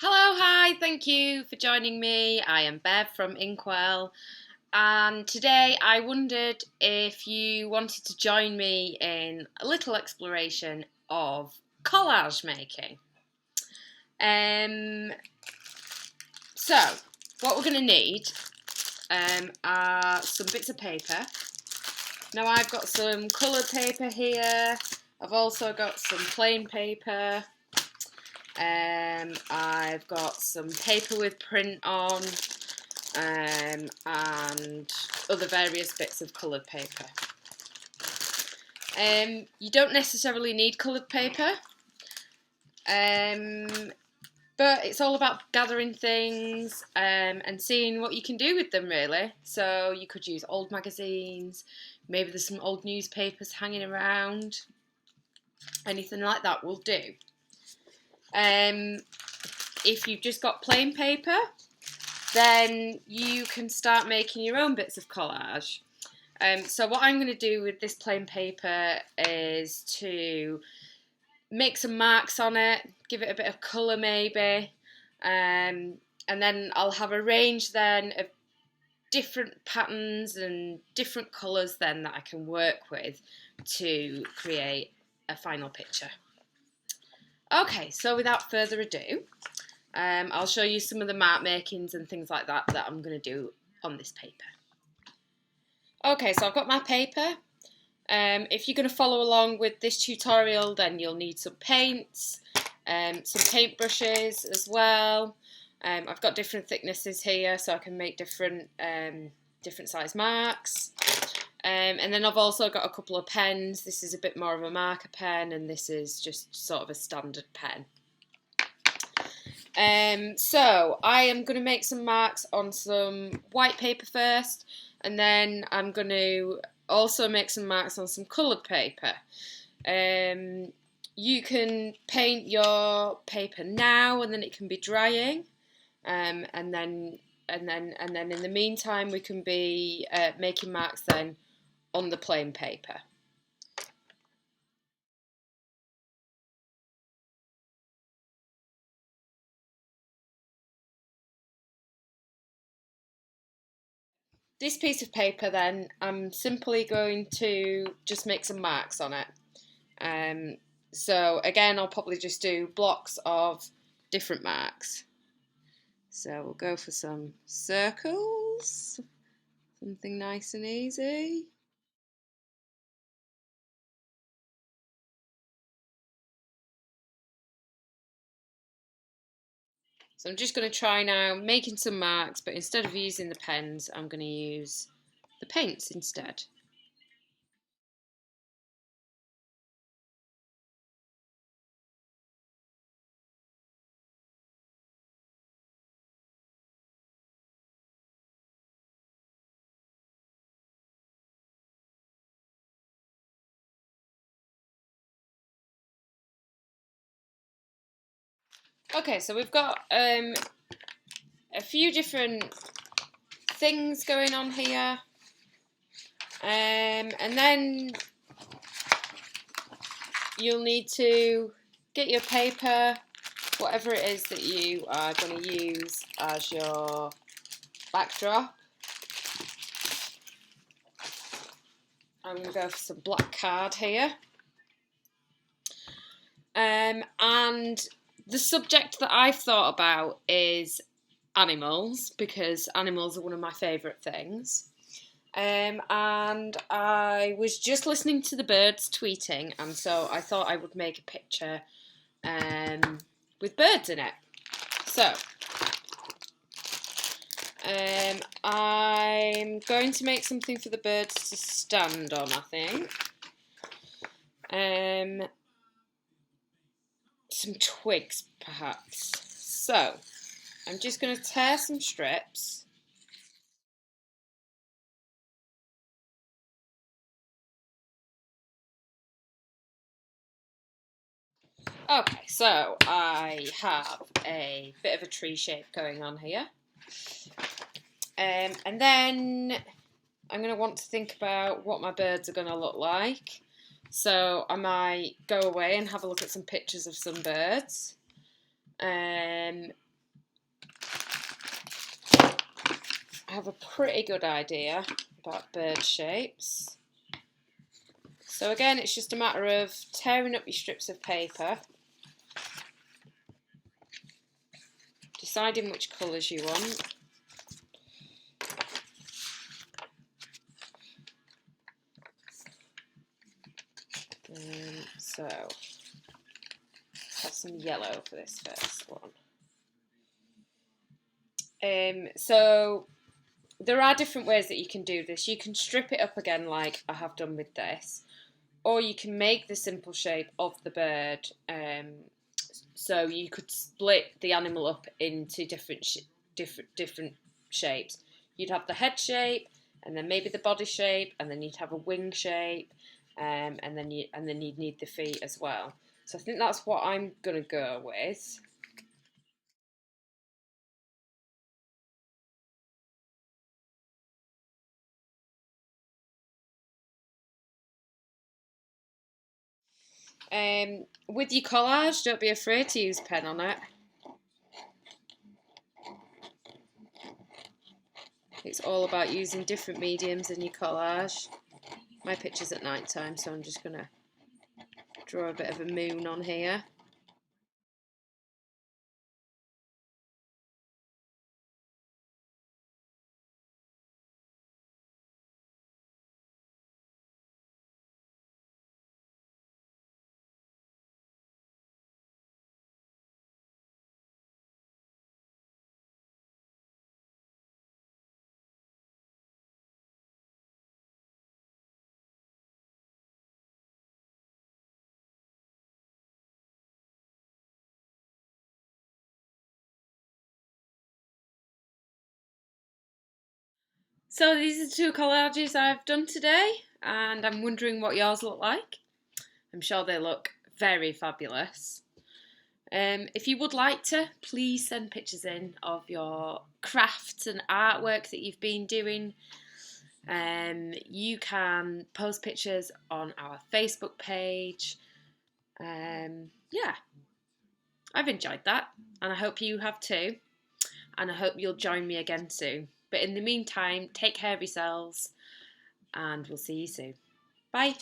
Hello, hi, thank you for joining me. I am Bev from Inkwell, and today I wondered if you wanted to join me in a little exploration of collage making. Um, so, what we're going to need are some bits of paper. Now, I've got some coloured paper here, I've also got some plain paper. I've got some paper with print on and other various bits of coloured paper. You don't necessarily need coloured paper, but it's all about gathering things and seeing what you can do with them, really. So you could use old magazines, maybe there's some old newspapers hanging around, anything like that will do. If you've just got plain paper, then you can start making your own bits of collage. So what I'm going to do with this plain paper is to make some marks on it, give it a bit of colour maybe, and then I'll have a range then of different patterns and different colours then that I can work with to create a final picture. Okay, so without further ado, I'll show you some of the mark makings and things like that I'm going to do on this paper. Okay, so I've got my paper. If you're going to follow along with this tutorial, then you'll need some paints, some paintbrushes as well. I've got different thicknesses here, so I can make different size marks. And then I've also got a couple of pens. This is a bit more of a marker pen, and this is just sort of a standard pen. So I am going to make some marks on some white paper first, and then I'm going to also make some marks on some coloured paper. You can paint your paper now, and then it can be drying, and then in the meantime we can be making marks then on the plain paper. This piece of paper then, I'm simply going to just make some marks on it. So again, I'll probably just do blocks of different marks. So we'll go for some circles, something nice and easy. So I'm just going to try now making some marks, but instead of using the pens, I'm going to use the paints instead. Okay, so we've got a few different things going on here, and then you'll need to get your paper, whatever it is that you are going to use as your backdrop. I'm going to go for some black card here. And the subject that I've thought about is animals, because animals are one of my favourite things. And I was just listening to the birds tweeting, and so I thought I would make a picture with birds in it. So I'm going to make something for the birds to stand on, I think. Some twigs, perhaps. So I'm just going to tear some strips. Okay, so I have a bit of a tree shape going on here. And then I'm going to want to think about what my birds are going to look like. So I might go away and have a look at some pictures of some birds. I have a pretty good idea about bird shapes. So again, it's just a matter of tearing up your strips of paper, deciding which colours you want. So, have some yellow for this first one. So, there are different ways that you can do this. You can strip it up again like I have done with this, or you can make the simple shape of the bird. So you could split the animal up into different shapes. You'd have the head shape, and then maybe the body shape, and then you'd have a wing shape, and then you'd need the feet as well. So I think that's what I'm gonna go with. With your collage, don't be afraid to use pen on it. It's all about using different mediums in your collage. My picture's at night time, so I'm just gonna draw a bit of a moon on here. So these are the two collages I've done today, and I'm wondering what yours look like. I'm sure they look very fabulous. If you would like to, please send pictures in of your crafts and artwork that you've been doing. You can post pictures on our Facebook page. Yeah, I've enjoyed that, and I hope you have too. And I hope you'll join me again soon. But in the meantime, take care of yourselves, and we'll see you soon. Bye.